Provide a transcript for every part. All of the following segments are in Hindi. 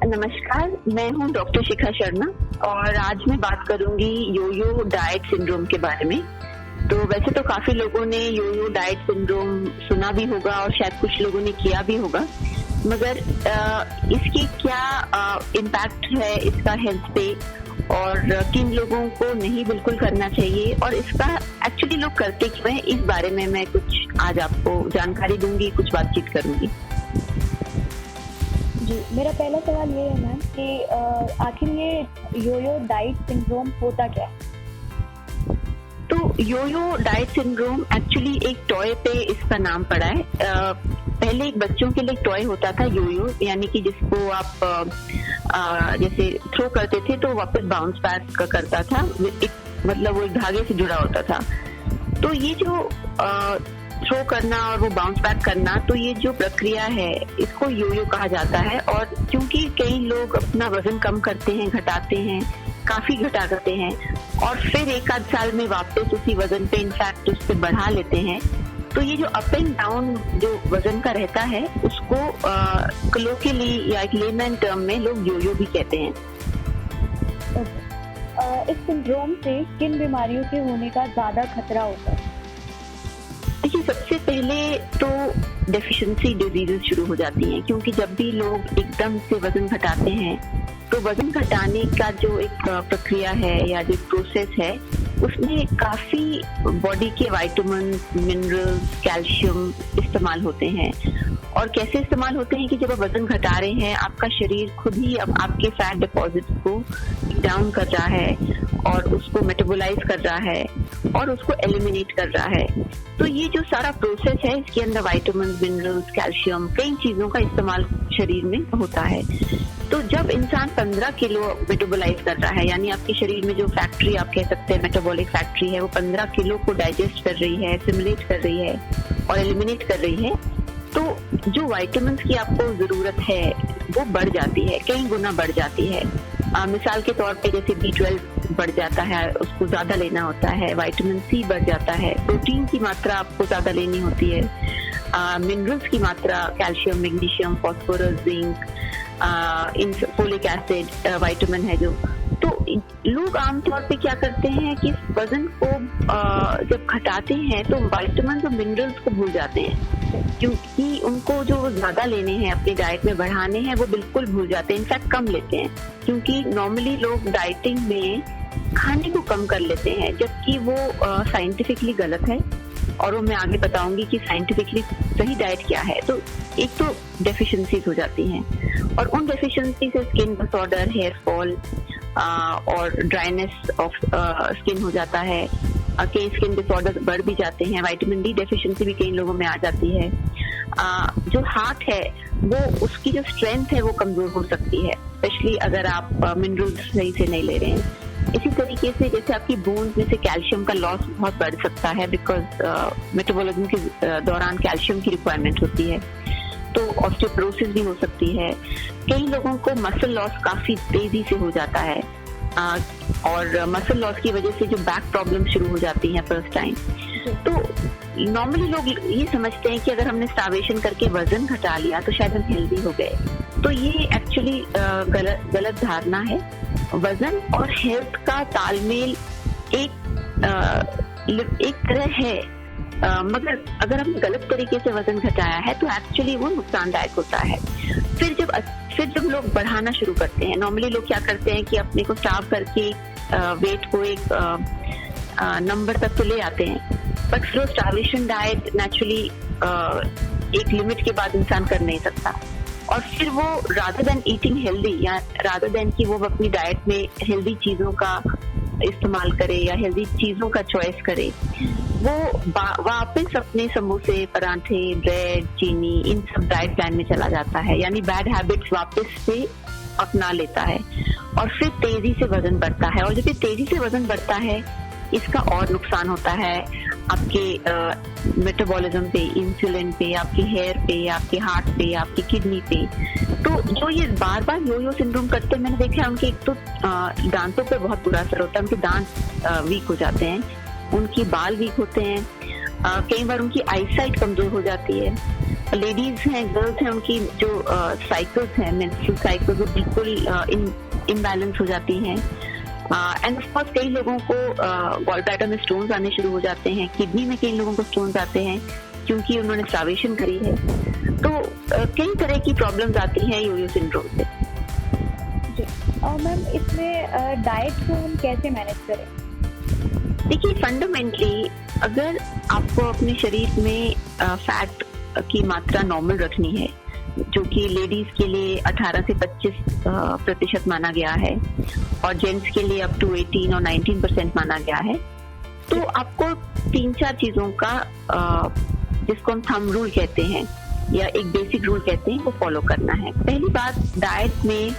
नमस्कार, मैं हूँ डॉक्टर शिखा शर्मा और आज मैं बात करूंगी यो-यो डाइट सिंड्रोम के बारे में। तो वैसे तो काफी लोगों ने यो-यो डाइट सिंड्रोम सुना भी होगा और शायद कुछ लोगों ने किया भी होगा, मगर इसकी क्या इम्पैक्ट है इसका हेल्थ पे और किन लोगों को नहीं बिल्कुल करना चाहिए और इसका एक्चुअली लोग करते क्यों है, इस बारे में मैं कुछ आज आपको जानकारी दूंगी, कुछ बातचीत करूंगी। जी, मेरा पहला सवाल ये है मैम कि आखिर ये यो-यो डाइट सिंड्रोम होता क्या है? तो यो-यो डाइट सिंड्रोम एक्चुअली एक टॉय पे इसका नाम पड़ा है। पहले एक बच्चों के लिए एक टॉय होता था यो-यो, यानी कि जिसको आप जैसे थ्रो करते थे तो वापस बाउंस बैक करता था, मतलब वो एक धागे से जुड़ा होता था। तो ये जो थ्रो करना और वो बाउंस बैक करना, तो ये जो प्रक्रिया है इसको यो-यो कहा जाता है। और क्योंकि कई लोग अपना वजन कम करते हैं, घटाते हैं, काफी घटा करते हैं और फिर एक आध साल में वापस उसी वजन पे इनफैक्ट उससे बढ़ा लेते हैं, तो ये जो अप एंड डाउन जो वजन का रहता है उसको कलोकियली या एक लेमैन टर्म में लोग यो-यो भी कहते हैं। इस सिंड्रोम से किन बीमारियों के होने का ज्यादा खतरा होता है? देखिए, सबसे पहले तो डेफिशिएंसी डिजीजेस शुरू हो जाती हैं, क्योंकि जब भी लोग एकदम से वजन घटाते हैं तो वजन घटाने का जो एक प्रक्रिया है या जो प्रोसेस है उसमें काफी बॉडी के विटामिन, मिनरल्स, कैल्शियम इस्तेमाल होते हैं। और कैसे इस्तेमाल होते हैं कि जब आप वजन घटा रहे हैं, आपका शरीर खुद ही अब आपके फैट डिपॉजिट को डाउन कर रहा है और उसको मेटाबोलाइज कर रहा है और उसको एलिमिनेट कर रहा है। तो ये जो सारा प्रोसेस है इसके अंदर विटामिन, मिनरल्स, कैल्शियम, कई चीजों का इस्तेमाल शरीर में होता है। तो जब इंसान 15 किलो मेटाबोलाइज कर रहा है, यानी आपके शरीर में जो फैक्ट्री आप कह सकते हैं मेटाबॉलिक फैक्ट्री है, वो 15 किलो को डाइजेस्ट कर रही है, सिमुलेट कर रही है और एलिमिनेट कर रही है, तो जो विटामिन की आपको जरूरत है वो बढ़ जाती है, कई गुना बढ़ जाती है। मिसाल के तौर पे जैसे B12 बढ़ जाता है, उसको ज्यादा लेना होता है, विटामिन C बढ़ जाता है, प्रोटीन की मात्रा आपको ज्यादा लेनी होती है, मिनरल्स की मात्रा कैल्शियम, मैग्नीशियम, फास्फोरस, जिंक, इन फोलिक एसिड विटामिन है जो। तो लोग आमतौर पे क्या करते हैं कि वजन को जब घटाते हैं तो विटामिन और मिनरल्स को भूल जाते हैं, क्योंकि उनको जो ज्यादा लेने हैं अपनी डाइट में बढ़ाने हैं वो बिल्कुल भूल जाते हैं, इनफैक्ट कम लेते हैं। क्योंकि नॉर्मली लोग डाइटिंग में खाने को कम कर लेते हैं, जबकि वो साइंटिफिकली गलत है और वो मैं आगे बताऊंगी कि साइंटिफिकली सही डाइट क्या है। तो एक तो डेफिशिएंसीज हो जाती हैं और उन डेफिशिएंसी से स्किन डिसऑर्डर, हेयर फॉल और ड्राइनेस ऑफ स्किन हो जाता है। कई स्किन डिसऑर्डर बढ़ भी जाते हैं, विटामिन डी डेफिशिएंसी भी कई लोगों में आ जाती है। जो हार्ट है वो उसकी जो स्ट्रेंथ है वो कमजोर हो सकती है, स्पेशली अगर आप मिनरल्स सही से नहीं ले रहे हैं। इसी तरीके से जैसे आपकी बोन्स में से कैल्शियम का लॉस बहुत बढ़ सकता है, बिकॉज मेटाबॉलिज्म के दौरान कैल्शियम की रिक्वायरमेंट होती है, तो ऑस्टियोपोरोसिस भी हो सकती है। कई लोगों को मसल लॉस काफी तेजी से हो जाता है और मसल लॉस की वजह से जो बैक प्रॉब्लम शुरू हो जाती है फर्स्ट टाइम। तो नॉर्मली लोग ये समझते हैं कि अगर हमने स्टार्वेशन करके वजन घटा लिया तो शायद हम हेल्दी हो गए, तो ये एक्चुअली गलत धारणा है। वजन और हेल्थ का तालमेल एक तरह है, मगर अगर हमने गलत तरीके से वजन घटाया है तो एक्चुअली वो नुकसानदायक होता है। फिर जब लोग बढ़ाना शुरू करते हैं, नॉर्मली लोग क्या करते हैं कि अपने को स्टार्व करके वेट को एक नंबर तक तो ले आते हैं, but slow starvation diet naturally एक लिमिट के बाद इंसान कर नहीं सकता। और फिर वो रादर देन ईटिंग हेल्दी या रादर देन कि वो अपनी डाइट में हेल्दी चीजों का इस्तेमाल करे या हेल्दी चीजों का चॉइस करे, वो वापस अपने समोसे, पराठे, ब्रेड, चीनी, इन सब डाइट प्लान में चला जाता है, यानी बैड हैबिट्स वापस से अपना लेता है और फिर तेजी से वजन बढ़ता है। और जब ये तेजी से वजन बढ़ता है इसका और नुकसान होता है आपके मेटाबॉलिज्म पे, इंसुलिन पे, आपके हेयर पे, आपके हार्ट पे, आपकी किडनी पे। तो जो ये बार बार यो-यो सिंड्रोम करते हैं, मैंने देखा उनके एक तो दांतों पे बहुत बुरा असर होता है, उनके दांत वीक हो जाते हैं, उनकी बाल वीक होते हैं, कई बार उनकी आईसाइट कमजोर हो जाती है। लेडीज हैं, गर्ल्स हैं, उनकी जो साइकिल्स हैं, मेंस्ट्रुअल साइकिल्स, वो बिल्कुल इम्बैलेंस हो जाती हैं। एंड ऑफ कोर्स कई लोगों को गॉल ब्लैडर में स्टोन्स आने शुरू हो जाते हैं, किडनी में कई लोगों को स्टोन्स आते हैं क्योंकि उन्होंने स्टार्वेशन करी है। तो कई तरह की प्रॉब्लम्स आती हैं योयो सिंड्रोम से। जी, और मैम इसमें डाइट को हम कैसे मैनेज करें? देखिए, फंडामेंटली अगर आपको अपने शरीर में फैट की मात्रा नॉर्मल रखनी है, जो कि लेडीज के लिए 18 से 25% माना गया है और जेंट्स के लिए अप टू 18 और 19% माना गया है, तो आपको 3-4 चीजों का जिसको हम थंब रूल कहते हैं या एक बेसिक रूल कहते हैं, वो फॉलो करना है। पहली बात, डाइट में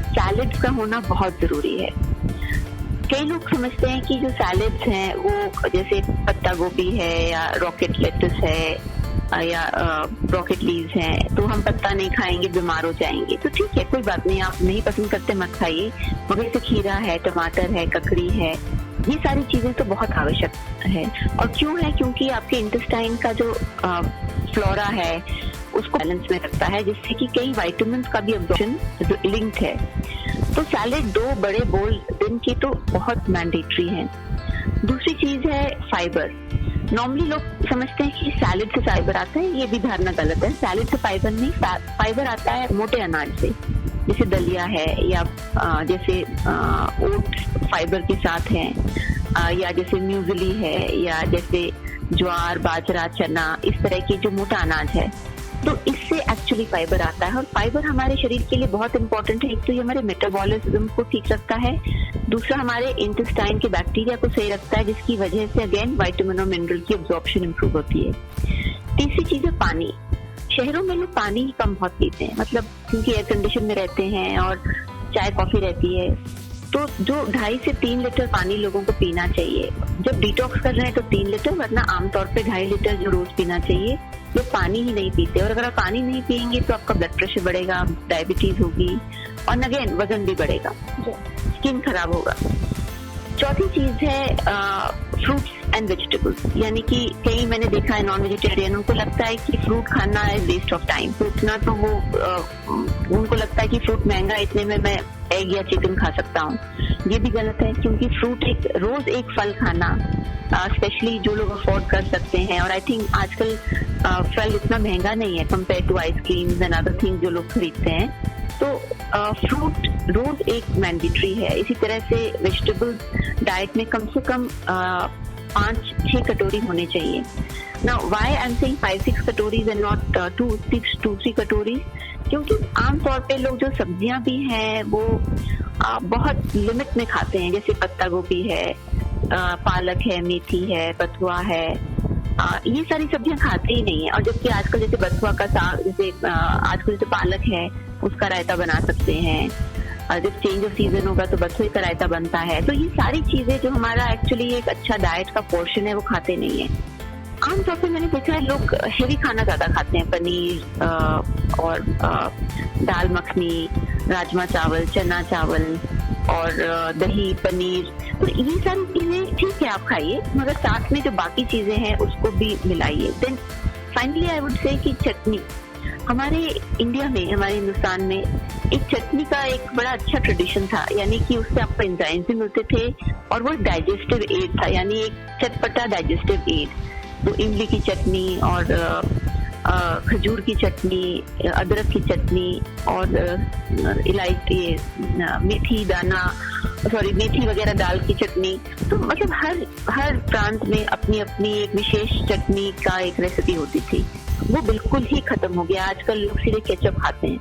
सैलेड्स का होना बहुत जरूरी है। कई लोग समझते हैं कि जो सैलेड्स हैं वो जैसे पत्ता गोभी है या रॉकेट लेटस है या रॉकेट लीव्स हैं, तो हम पत्ता नहीं खाएंगे, बीमार हो जाएंगे। तो ठीक है, कोई बात नहीं, आप नहीं पसंद करते मत खाइए, मगर जैसे खीरा है, टमाटर है, ककड़ी है, ये सारी चीजें तो बहुत आवश्यक है। और क्यों है? क्योंकि आपके इंटेस्टाइन का जो फ्लोरा है उसको बैलेंस में रखता है, जिससे कि कई विटामिन का भी एब्जॉर्प्शन लिंक्ड है। तो सैलेड 2 बड़े बोल दिन की तो बहुत मैंडेटरी है। दूसरी चीज है फाइबर। नॉर्मली लोग समझते हैं कि सैलेड से फाइबर आता है, ये भी धारणा गलत है। सैलेड से फाइबर नहीं, फाइबर आता है मोटे अनाज से, जैसे दलिया है या जैसे ओट्स फाइबर के साथ है, या जैसे म्यूजली है, या जैसे ज्वार, बाजरा, चना, इस तरह के जो मोटा अनाज है, तो इससे एक्चुअली फाइबर आता है। और फाइबर हमारे शरीर के लिए बहुत इंपॉर्टेंट है। एक तो ये हमारे मेटाबॉलिज्म को ठीक रखता है, दूसरा हमारे इंटेस्टाइन के बैक्टीरिया को सही रखता है, जिसकी वजह से अगेन विटामिन और मिनरल की एब्जॉर्प्शन इंप्रूव होती है। तीसरी चीज है पानी। शहरों में लोग पानी ही कम बहुत पीते हैं, मतलब क्योंकि एयर कंडीशन में रहते हैं और चाय कॉफी रहती है, तो जो 2.5 से 3 लीटर पानी लोगों को पीना चाहिए। जब डिटॉक्स कर रहे हैं तो 3 लीटर, वरना आमतौर पे 2.5 लीटर जो रोज पीना चाहिए। लोग पानी ही नहीं पीते, और अगर आप पानी नहीं पियेंगे तो आपका ब्लड प्रेशर बढ़ेगा, डायबिटीज होगी, और अगेन वजन भी बढ़ेगा, स्किन खराब होगा। चौथी चीज है फ्रूट्स एंड वेजिटेबल्स, यानी कि कई मैंने देखा है नॉन वेजिटेरियन, उनको लगता है कि फ्रूट खाना है वेस्ट ऑफ टाइम, तो इतना तो वो उनको लगता है कि फ्रूट महंगा, इतने में मैं एग या चिकन खा सकता हूँ। ये भी गलत है, क्योंकि फ्रूट रोज एक फल खाना, स्पेशली जो लोग अफोर्ड कर सकते हैं, और आई थिंक आजकल फल इतना महंगा नहीं है compare to ice creams and other things जो लोग खरीदते हैं, तो फ्रूट रोज एक मैंडेटरी है। इसी तरह से वेजिटेबल्स डाइट में कम से कम 5-6 कटोरी होने चाहिए। Now why I'm saying 5-6 katoris and not 2-3 katoris, क्योंकि आमतौर पे लोग जो सब्जियां भी हैं वो बहुत लिमिट में खाते हैं, जैसे पत्ता गोभी है, पालक है, मेथी है, बथुआ है, ये सारी सब्जियां खाते ही नहीं है। और जबकि आजकल जैसे बथुआ का साग, जैसे आजकल जैसे पालक है, उसका रायता बना सकते हैं, जब चेंज ऑफ सीजन होगा तो बथुए का रायता बनता है। तो ये सारी चीजें जो हमारा एक्चुअली एक अच्छा डाइट का पोर्शन है, वो खाते नहीं है। आमतौर पे मैंने देखा है लोग हेवी खाना ज्यादा खाते हैं, पनीर और दाल मखनी, राजमा चावल, चना चावल और दही, पनीर, तो ये सारी चीजें ठीक है आप खाइए, मगर साथ में जो बाकी चीजें हैं उसको भी मिलाइए। Then finally I would say कि चटनी, हमारे इंडिया में, हमारे हिंदुस्तान में एक चटनी का एक बड़ा अच्छा ट्रेडिशन था, यानी कि उससे आपको एंजाइम्स भी मिलते थे और वो डाइजेस्टिव एड था, यानी एक चटपटा डाइजेस्टिव एड। तो इमली की चटनी और खजूर की चटनी, अदरक की चटनी और इलायची, मेथी वगैरह दाल की चटनी, तो मतलब हर प्रांत में अपनी अपनी एक विशेष चटनी का एक रेसिपी होती थी। वो बिल्कुल ही खत्म हो गया, आजकल लोग सीधे केचप खाते हैं।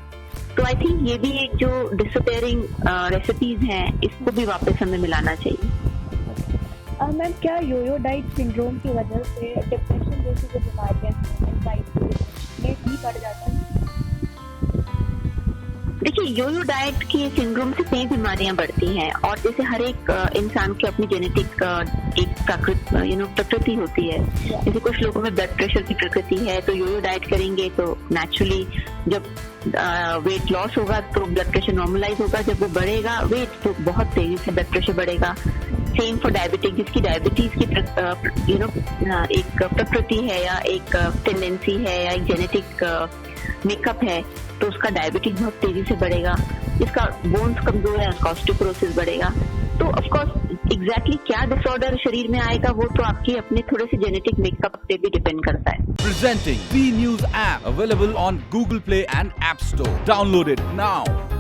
तो आई थिंक ये भी एक जो डिसअपेयरिंग रेसिपीज हैं, इसको भी वापस हमें मिलाना चाहिए। मैम, क्या योयो डाइट सिंड्रोम की वजह से डिप्रेशन जैसी जो बीमारियां हैं, एंजाइटी, ये भी बढ़ जाता है? देखिए, योयो डाइट की सिंड्रोम से कई बीमारियां बढ़ती हैं, और जैसे हर एक इंसान की अपनी जेनेटिक एक प्रकृति होती है। जैसे कुछ लोगों में ब्लड प्रेशर की प्रकृति है, तो योयो डाइट करेंगे तो नेचुरली जब वेट लॉस होगा तो ब्लड प्रेशर नॉर्मलाइज होगा, जब वो बढ़ेगा वेट तो बहुत तेजी से ब्लड प्रेशर बढ़ेगा। सेम फॉर डायबिटिक, जिसकी डायबिटीज की एक प्रकृति है या एक टेंडेंसी है या एक जेनेटिक मेकअप है, तो उसका डायबिटीज बहुत तेजी से बढ़ेगा। जिसका बोन्स कमजोर है उसका ऑस्टियोपोरोसिस बढ़ेगा। तो ऑफ कोर्स एग्जैक्टली क्या डिसऑर्डर शरीर में आएगा वो तो आपकी अपने थोड़े से जेनेटिक मेकअप पे भी डिपेंड करता है। Presenting V News app available on Google Play and App Store. Download it now.